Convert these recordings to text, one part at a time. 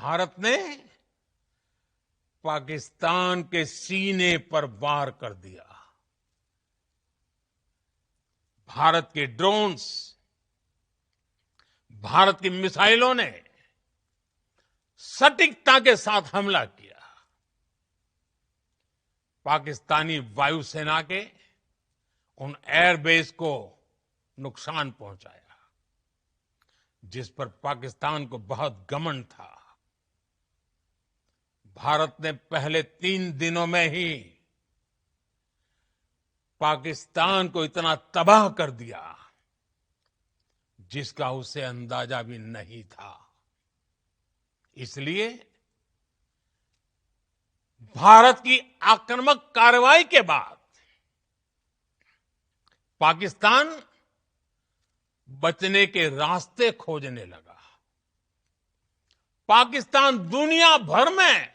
भारत ने पाकिस्तान के सीने पर वार कर दिया। भारत के ड्रोन्स, भारत की मिसाइलों ने सटीकता के साथ हमला किया। पाकिस्तानी वायुसेना के उन एयरबेस को नुकसान पहुंचाया, जिस पर पाकिस्तान को बहुत घमंड था। भारत ने पहले 3 दिनों में ही पाकिस्तान को इतना तबाह कर दिया जिसका उसे अंदाजा भी नहीं था। इसलिए भारत की आक्रामक कार्रवाई के बाद पाकिस्तान बचने के रास्ते खोजने लगा। पाकिस्तान दुनिया भर में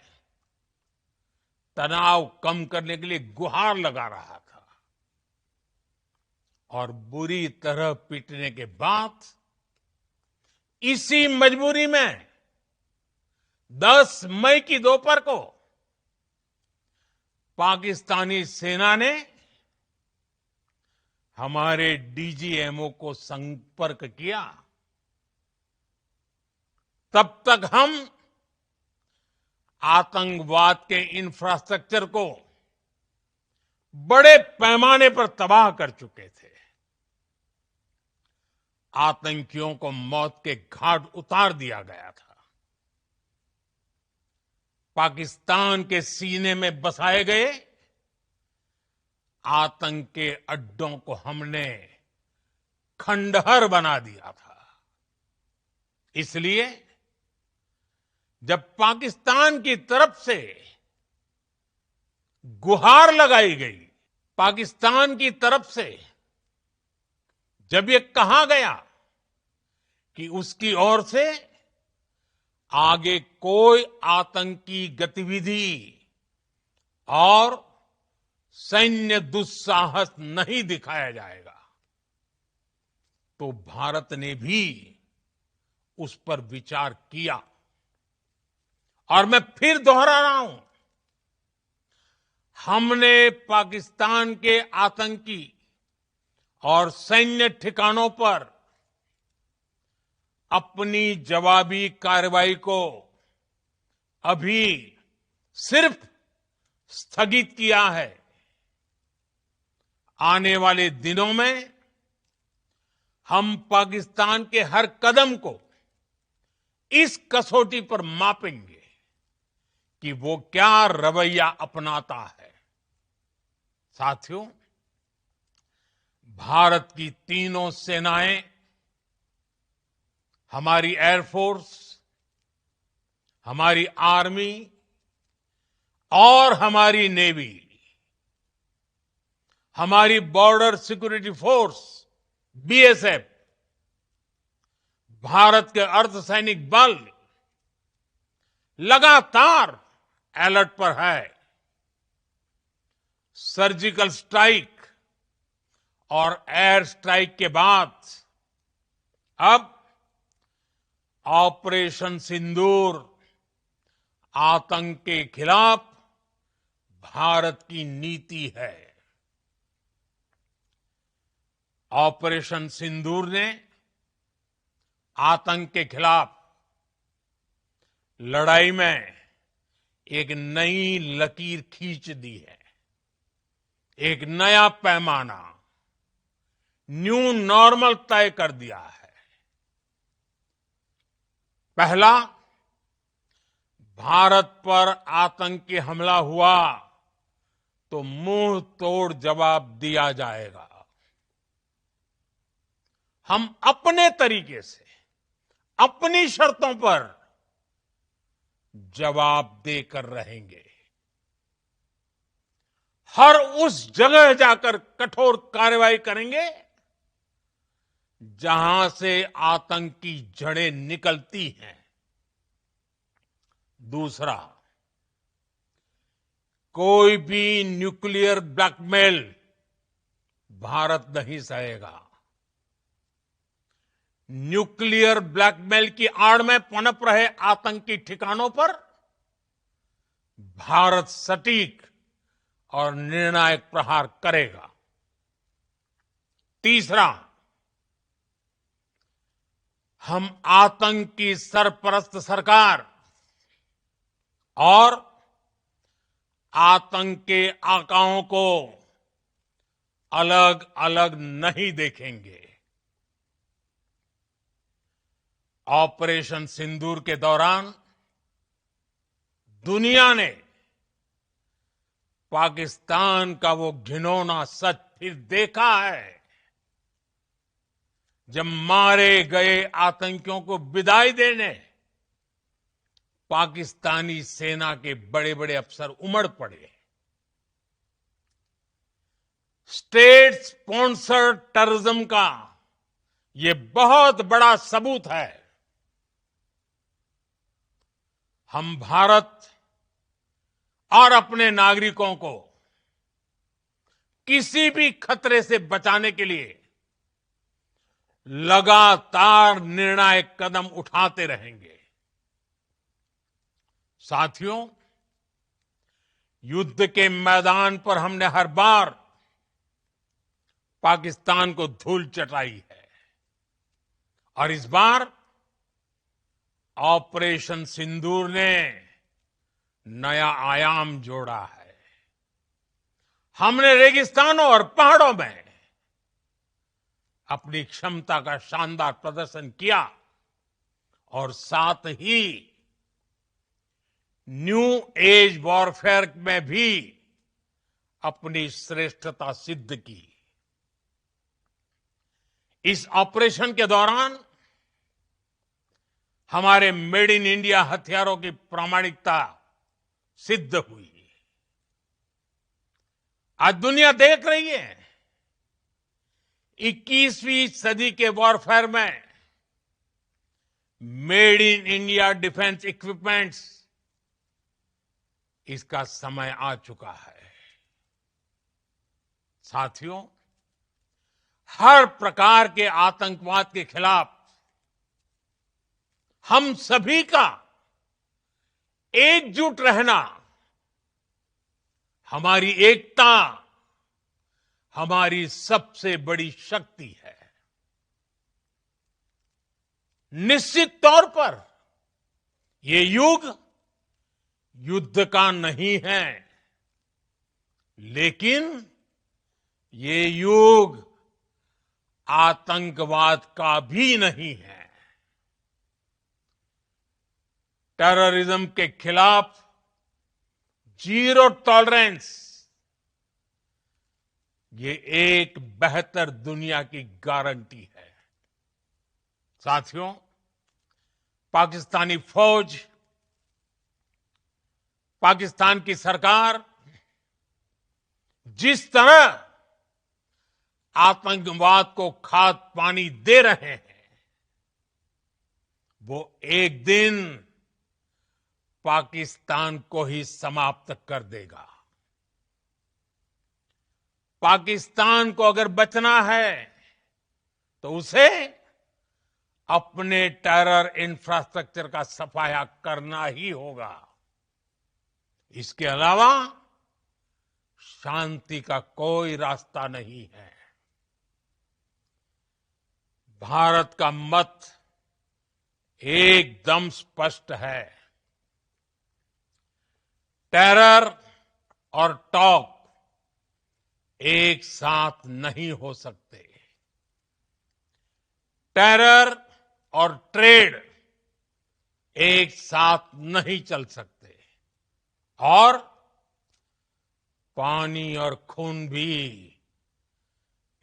तनाव कम करने के लिए गुहार लगा रहा था और बुरी तरह पीटने के बाद इसी मजबूरी में 10 मई की दोपहर को पाकिस्तानी सेना ने हमारे डीजीएमओ को संपर्क किया। तब तक हम आतंकवाद के इंफ्रास्ट्रक्चर को बड़े पैमाने पर तबाह कर चुके थे। आतंकियों को मौत के घाट उतार दिया गया था। पाकिस्तान के सीने में बसाए गए आतंक के अड्डों को हमने खंडहर बना दिया था। इसलिए जब पाकिस्तान की तरफ से गुहार लगाई गई, पाकिस्तान की तरफ से जब ये कहा गया कि उसकी ओर से आगे कोई आतंकी गतिविधि और सैन्य दुस्साहस नहीं दिखाया जाएगा, तो भारत ने भी उस पर विचार किया। और मैं फिर दोहरा रहा हूं, हमने पाकिस्तान के आतंकी और सैन्य ठिकानों पर अपनी जवाबी कार्रवाई को अभी सिर्फ स्थगित किया है। आने वाले दिनों में हम पाकिस्तान के हर कदम को इस कसौटी पर मापेंगे कि वो क्या रवैया अपनाता है। साथियों, भारत की तीनों सेनाएं, हमारी एयरफोर्स, हमारी आर्मी और हमारी नेवी, हमारी border security force BSF, Bharat के अर्धसैनिक बल लगातार अलर्ट पर है। सर्जिकल स्ट्राइक और एयर स्ट्राइक के बाद अब ऑपरेशन सिंदूर आतंक के खिलाफ भारत की नीति है। ऑपरेशन सिंदूर ने आतंक के खिलाफ लड़ाई में एक नई लकीर खींच दी है। एक नया पैमाना, न्यू नॉर्मल तय कर दिया है। पहला, भारत पर आतंकी हमला हुआ तो मुंह तोड़ जवाब दिया जाएगा। हम अपने तरीके से, अपनी शर्तों पर जवाब देकर रहेंगे। हर उस जगह जाकर कठोर कार्रवाई करेंगे जहां से आतंक की जड़ें निकलती हैं। दूसरा, कोई भी न्यूक्लियर ब्लैकमेल भारत नहीं सहेगा। न्यूक्लियर ब्लैकमेल की आड़ में पनप रहे आतंकी ठिकानों पर भारत सटीक और निर्णायक प्रहार करेगा। तीसरा, हम आतंक की सरपरस्त सरकार और आतंक के आकाओं को अलग अलग नहीं देखेंगे। ऑपरेशन सिंदूर के दौरान दुनिया ने पाकिस्तान का वो घिनौना सच फिर देखा है, जब मारे गए आतंकियों को विदाई देने पाकिस्तानी सेना के बड़े बड़े अफसर उमड़ पड़े। स्टेट स्पॉन्सर्ड टेररिज्म का ये बहुत बड़ा सबूत है। हम भारत और अपने नागरिकों को किसी भी खतरे से बचाने के लिए लगातार निर्णायक कदम उठाते रहेंगे। साथियों, युद्ध के मैदान पर हमने हर बार पाकिस्तान को धूल चटाई है और इस बार ऑपरेशन सिंदूर ने नया आयाम जोड़ा है। हमने रेगिस्तानों और पहाड़ों में अपनी क्षमता का शानदार प्रदर्शन किया और साथ ही न्यू एज वॉरफेयर में भी अपनी श्रेष्ठता सिद्ध की। इस ऑपरेशन के दौरान हमारे मेड इन इंडिया हथियारों की प्रामाणिकता सिद्ध हुई। आज दुनिया देख रही है 21वीं सदी के वॉरफेयर में made in India defence equipments, इसका समय आ चुका है। साथियों, हर प्रकार के आतंकवाद के खिलाफ हम सभी का एकजुट रहना, हमारी एकता हमारी सबसे बड़ी शक्ति है। निश्चित तौर पर ये युग युद्ध का नहीं है, लेकिन ये युग आतंकवाद का भी नहीं है। टेररिज्म के खिलाफ जीरो टॉलरेंस, ये एक बेहतर दुनिया की गारंटी है। साथियों, पाकिस्तानी फौज, पाकिस्तान की सरकार जिस तरह आतंकवाद को खाद पानी दे रहे हैं, वो एक दिन पाकिस्तान को ही समाप्त कर देगा। पाकिस्तान को अगर बचना है तो उसे अपने टेरर इंफ्रास्ट्रक्चर का सफाया करना ही होगा। इसके अलावा शांति का कोई रास्ता नहीं है। भारत का मत एकदम स्पष्ट है। टेरर और टॉक एक साथ नहीं हो सकते। टेरर और ट्रेड एक साथ नहीं चल सकते और पानी और खून भी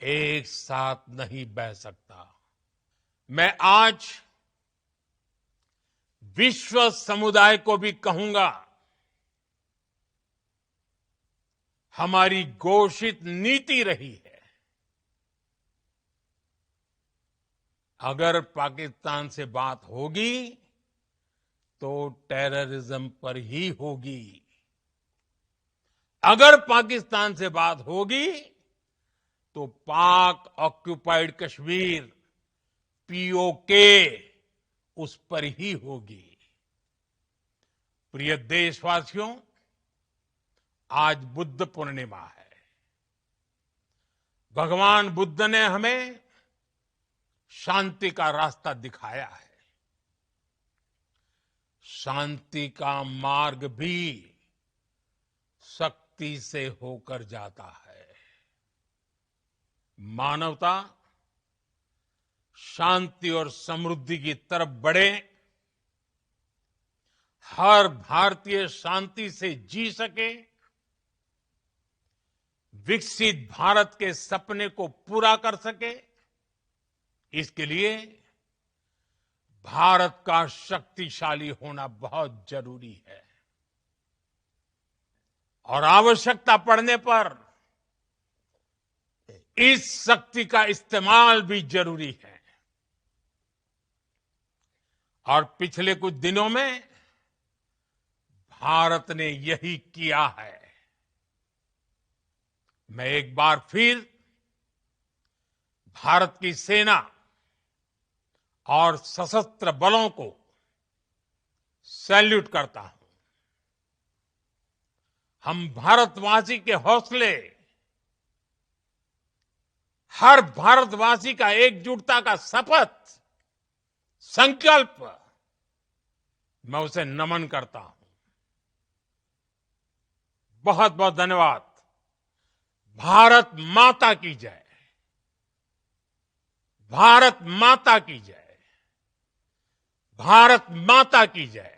एक साथ नहीं बह सकता। मैं आज विश्व समुदाय को भी कहूंगा, हमारी घोषित नीति रही है, अगर पाकिस्तान से बात होगी तो टेररिज्म पर ही होगी। अगर पाकिस्तान से बात होगी तो पाक ऑक्युपाइड कश्मीर पीओके उस पर ही होगी। प्रिय देशवासियों, आज बुद्ध पूर्णिमा है। भगवान बुद्ध ने हमें शांति का रास्ता दिखाया है। शांति का मार्ग भी शक्ति से होकर जाता है। मानवता शांति और समृद्धि की तरफ बढ़े, हर भारतीय शांति से जी सके, विकसित भारत के सपने को पूरा कर सके, इसके लिए भारत का शक्तिशाली होना बहुत जरूरी है। और आवश्यकता पड़ने पर इस शक्ति का इस्तेमाल भी जरूरी है। और पिछले कुछ दिनों में भारत ने यही किया है। मैं एक बार फिर भारत की सेना और सशस्त्र बलों को सैल्यूट करता हूं। हम भारतवासी के हौसले, हर भारतवासी का एकजुटता का शपथ, संकल्प, मैं उसे नमन करता हूं। बहुत बहुत धन्यवाद। भारत माता की जय। भारत माता की जय। भारत माता की जय।